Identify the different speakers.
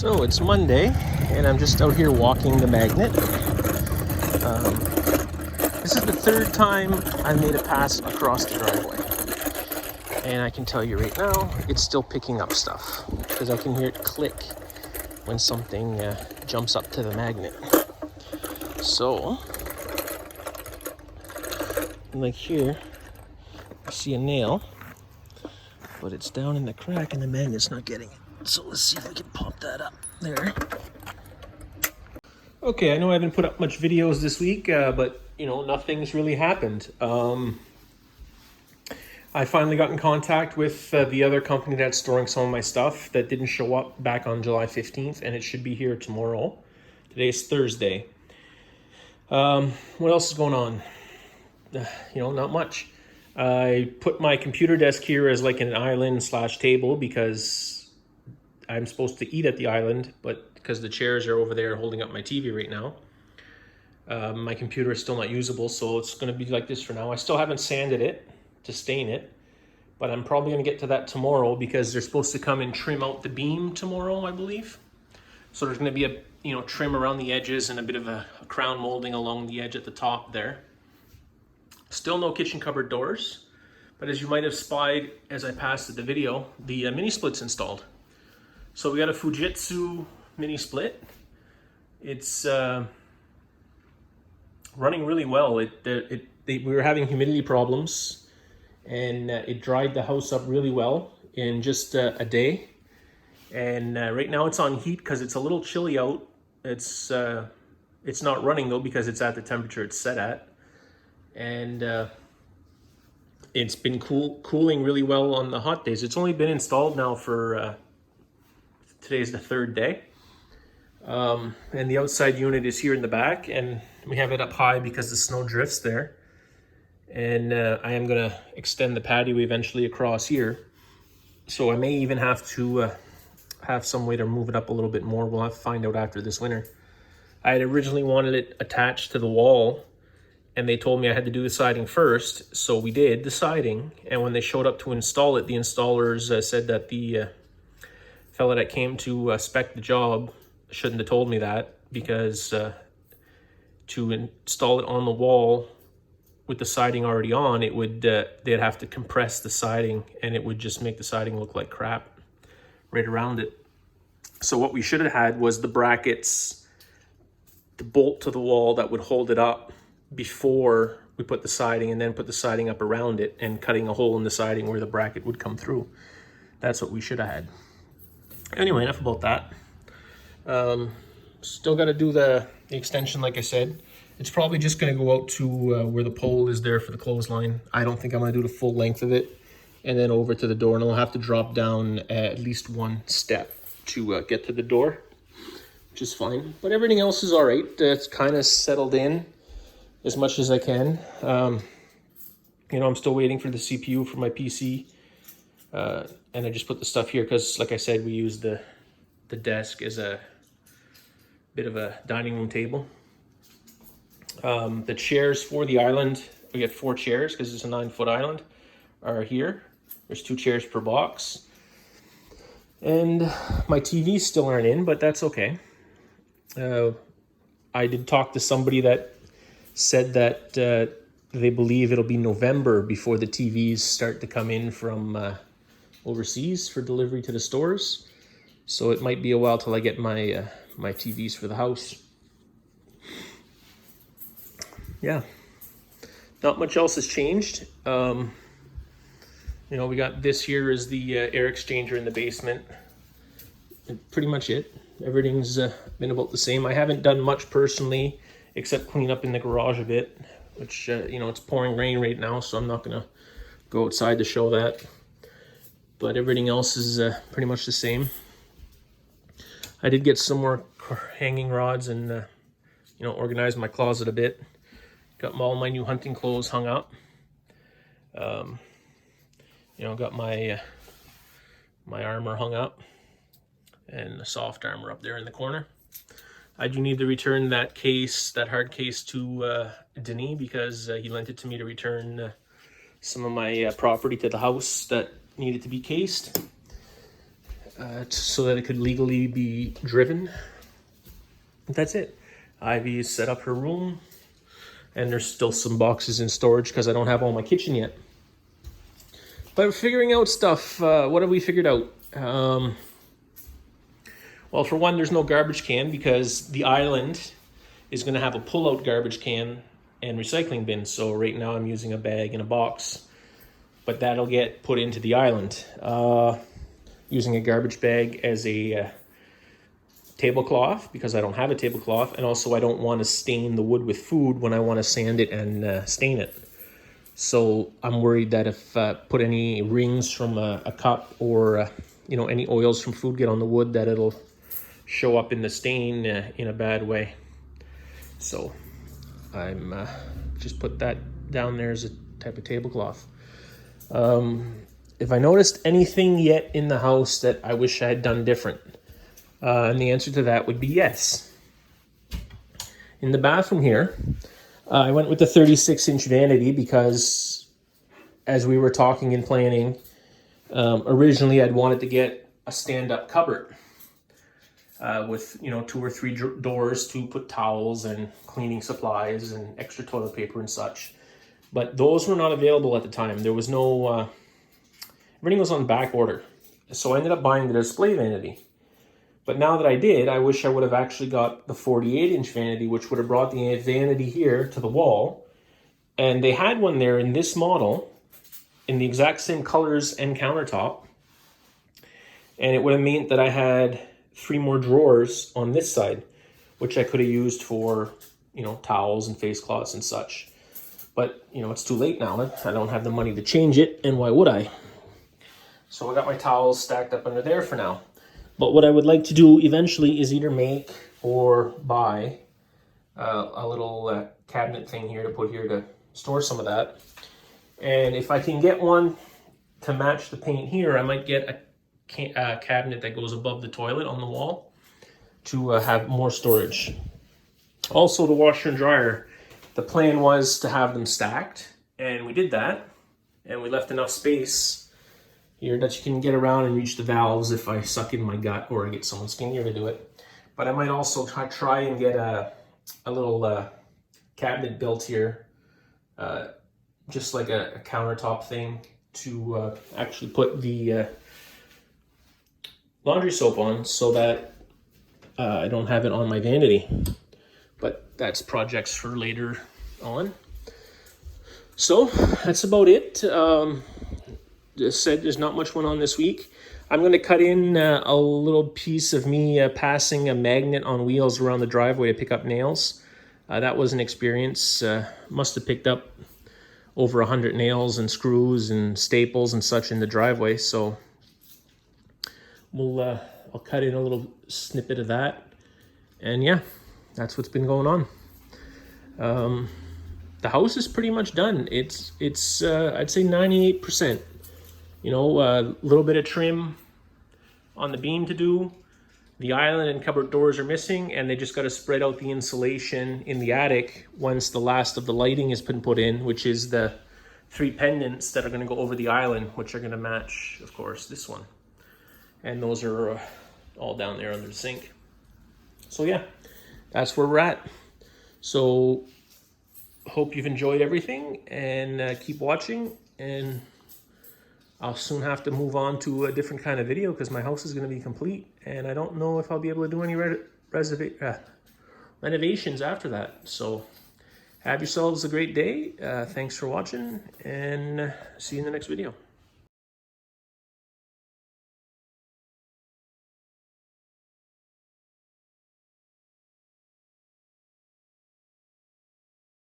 Speaker 1: So it's Monday, and I'm just out here walking the magnet. This is the third time I've made a pass across the driveway. And I can tell you right now, it's still picking up stuff. Because I can hear it click when something jumps up to the magnet. So, like here, I see a nail, but it's down in the crack and the magnet's not getting it. So let's see if we can pop that up there. Okay, I know I haven't put up much videos this week, but you know, nothing's really happened. I finally got in contact with the other company that's storing some of my stuff that didn't show up back on July 15th, and it should be here tomorrow. Today's Thursday. What else is going on? Not much. I put my computer desk here as like an island / table because I'm supposed to eat at the island, but because the chairs are over there holding up my TV right now, my computer is still not usable, so it's going to be like this for now. I still haven't sanded it to stain it, but I'm probably going to get to that tomorrow because they're supposed to come and trim out the beam tomorrow, I believe. So there's going to be a trim around the edges and a bit of a crown molding along the edge at the top there. Still no kitchen cupboard doors, but as you might have spied as I passed the video, the mini split's installed. So we got a Fujitsu mini split. It's running really well. We were having humidity problems, and it dried the house up really well in just a day. And right now it's on heat because it's a little chilly out. It's not running though because it's at the temperature it's set at. And it's been cooling really well on the hot days. It's only been installed now for today's the third day. And the outside unit is here in the back, and we have it up high because the snow drifts there. And I am going to extend the patio eventually across here. So I may even have to have some way to move it up a little bit more. We'll have to find out after this winter. I had originally wanted it attached to the wall, and they told me I had to do the siding first. So we did the siding, and when they showed up to install it, the installers said that the fella that came to spec the job shouldn't have told me that, because to install it on the wall with the siding already on, it would they'd have to compress the siding, and it would just make the siding look like crap right around it. So what we should have had was the brackets, the bolt to the wall that would hold it up before we put the siding, and then put the siding up around it and cutting a hole in the siding where the bracket would come through. That's what we should have had. Anyway, enough about that. Still got to do the extension, like I said. It's probably just going to go out to where the pole is there for the clothesline. I don't think I'm going to do the full length of it, and then over to the door, and I'll have to drop down at least one step to get to the door, which is fine. But everything else is all right. It's kind of settled in as much as I can. I'm still waiting for the CPU for my PC. And I just put the stuff here because, like I said, we use the desk as a bit of a dining room table. The chairs for the island, we get 4 chairs because it's a 9-foot island, are here. There's 2 chairs per box. And my TVs still aren't in, but that's okay. I did talk to somebody that said that they believe it'll be November before the TVs start to come in from overseas for delivery to the stores. So it might be a while till I get my my TVs for the house. Yeah, not much else has changed. We got this here is the air exchanger in the basement. And pretty much it. Everything's been about the same. I haven't done much personally except clean up in the garage a bit, which it's pouring rain right now, so I'm not gonna go outside to show that. But everything else is pretty much the same. I did get some more hanging rods and organize my closet a bit. Got all my new hunting clothes hung up. Got my my armor hung up, and the soft armor up there in the corner. I do need to return that hard case to Denis, because he lent it to me to return some of my property to the house that needed to be cased. so that it could legally be driven. But that's it. Ivy set up her room, and there's still some boxes in storage because I don't have all my kitchen yet. But figuring out stuff, what have we figured out? Well, for one, there's no garbage can because the island is going to have a pull-out garbage can and recycling bin. So right now I'm using a bag and a box, but that'll get put into the island. Using a garbage bag as a tablecloth because I don't have a tablecloth, and also I don't want to stain the wood with food when I want to sand it and stain it. So I'm worried that if put any rings from a cup or any oils from food get on the wood, that it'll show up in the stain in a bad way. So I'm just put that down there as a type of tablecloth. If I noticed anything yet in the house that I wish I had done different, and the answer to that would be yes. In the bathroom here, I went with the 36-inch vanity because, as we were talking and planning, originally I'd wanted to get a stand-up cupboard with 2 or 3 doors to put towels and cleaning supplies and extra toilet paper and such. But those were not available at the time. There was no, everything was on back order. So I ended up buying the display vanity. But now that I did, I wish I would have actually got the 48-inch vanity, which would have brought the vanity here to the wall. And they had one there in this model, in the exact same colors and countertop. And it would have meant that I had 3 more drawers on this side, which I could have used for, towels and face cloths and such. But, it's too late now. I don't have the money to change it, and why would I? So I got my towels stacked up under there for now. But what I would like to do eventually is either make or buy a little cabinet thing here to put here to store some of that. And if I can get one to match the paint here, I might get a cabinet that goes above the toilet on the wall to have more storage. Also, the washer and dryer. The plan was to have them stacked, and we did that. And we left enough space here that you can get around and reach the valves if I suck in my gut or I get someone skinnier to do it. But I might also try and get a little cabinet built here, just like a countertop thing to actually put the laundry soap on so that I don't have it on my vanity. But that's projects for later on. So that's about it. Just said there's not much went on this week. I'm going to cut in a little piece of me passing a magnet on wheels around the driveway to pick up nails. That was an experience. Must have picked up over 100 nails and screws and staples and such in the driveway. So I'll cut in a little snippet of that. And yeah, that's what's been going on. The house is pretty much done. It's I'd say 98%. A little bit of trim on the beam to do. The island and cupboard doors are missing, and they just got to spread out the insulation in the attic once the last of the lighting has been put in, which is the 3 pendants that are going to go over the island, which are going to match, of course, this one. And those are all down there under the sink. So yeah, that's where we're at. So hope you've enjoyed everything, and keep watching, and I'll soon have to move on to a different kind of video because my house is going to be complete, and I don't know if I'll be able to do any renovations after that. So have yourselves a great day. Thanks for watching, and see you in the next video.